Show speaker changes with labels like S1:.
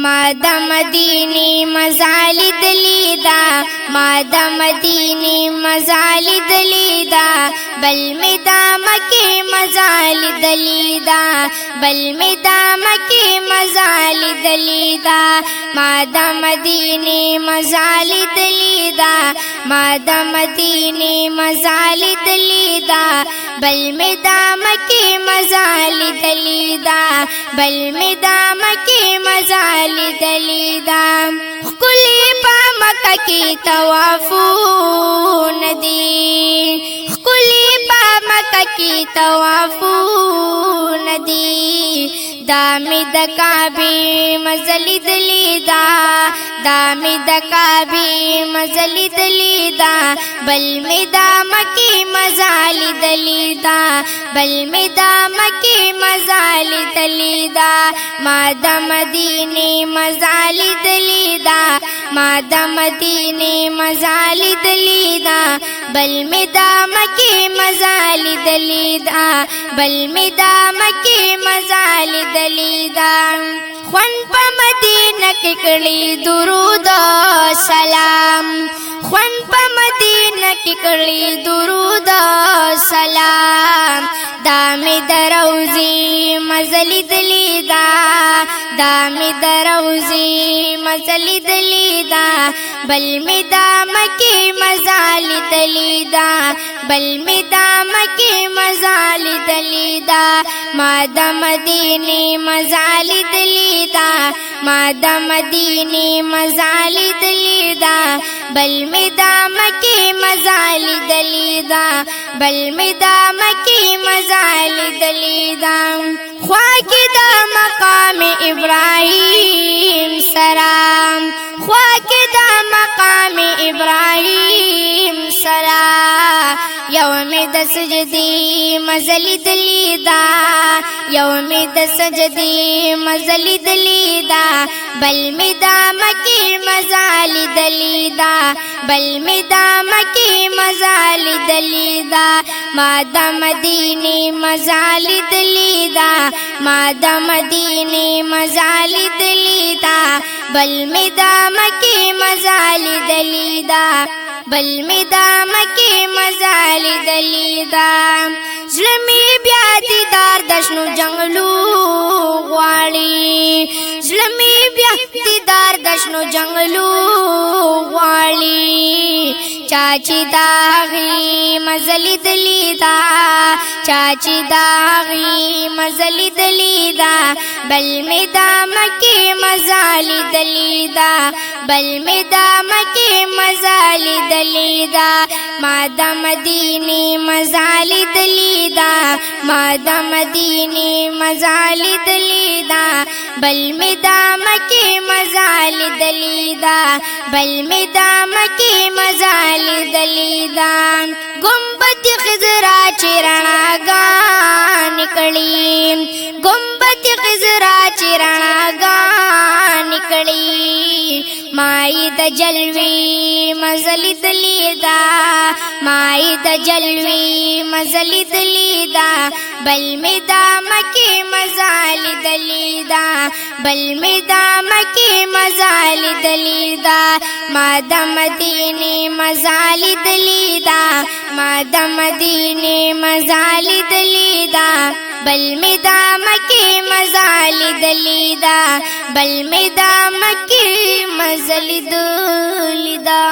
S1: ما د مدینه مزال دلیدا ما د مدینه مزال دلیدا بل می د مکه مزال دلیدا بل می د مکه مزال دلیدا ما د مدینه مزال دلیدا ما د مدینه مزال دلیدا بل می د مکه مزال دلیدا بل می د مکه مزال دلیدا خلی پا مکه کی طوافون دی خلی پا مکه کی طوافون دی دامی د کعبه مزل دلیدا دامی د کعبه مزل دلیدا بل می د مکه مزال دلیدا بل می د مکه مزال دلیدا ما د مدینه مزال دلیدا ما د مدینه مزال دلیدا بل می د مکه مزال دلیدا بل می د مکه مزال دلیدا خوان په مدینه کې کړي درود سلام خوان په مدینه کې کړي درود سلام دامي دروزي مزل دلیدا دامي دروزي مزل دلیدا بل می د مکه مزال دلیدا بل می د مکه مزال دلیدا ما د مدینه مزال دلیدا ما د مدینه مزال دلیدا بل می د مکه مزال دلیدا بل می د مکه مزال دلیدا خوا کې د مقام ابراهیم سلام خوا کې د مقام ابراهیم سلام یوم د سجدی مزل دلیدا یوم د سجدی مزل دلیدا بل می د مکه مزال دلیدا بل می د مکه مزال دلیدا ما د مدینه مزال دلیدا ما د مدینه مزال دلیدا بل می د مکه مزال دلیدا بل می د مکه مزال دلیدا زلمی بیا دیدار دشنو جنگلو غواړي زلمی بیا دیدار دشنو جنگلو غواړي چاچی داغي مزل دلیدا چاچی داغي مزل دلیدا بل می د مکه مزال دلیدا بل می د مکه مزال دلیدا ما د مدینه مزال دلیدا ما د مدینه مزال دلیدا بل می د مکه مزال دلیدا بل می د مکه مزال دلیدا گنبد خضرا چرناګان کړي گنبد خضرا چرناګان کړي مای د جلوی مزل دلیدا مای د جلوی مزل دلیدا بل می د مکه مزال دلیدا بل می د مکه مزال دلیدا ما د مدینه مزال دلیدا ما د مدینه مزال دلیدا بل می د مکه مزال دلیدا بل می د مکه مزل دلیدا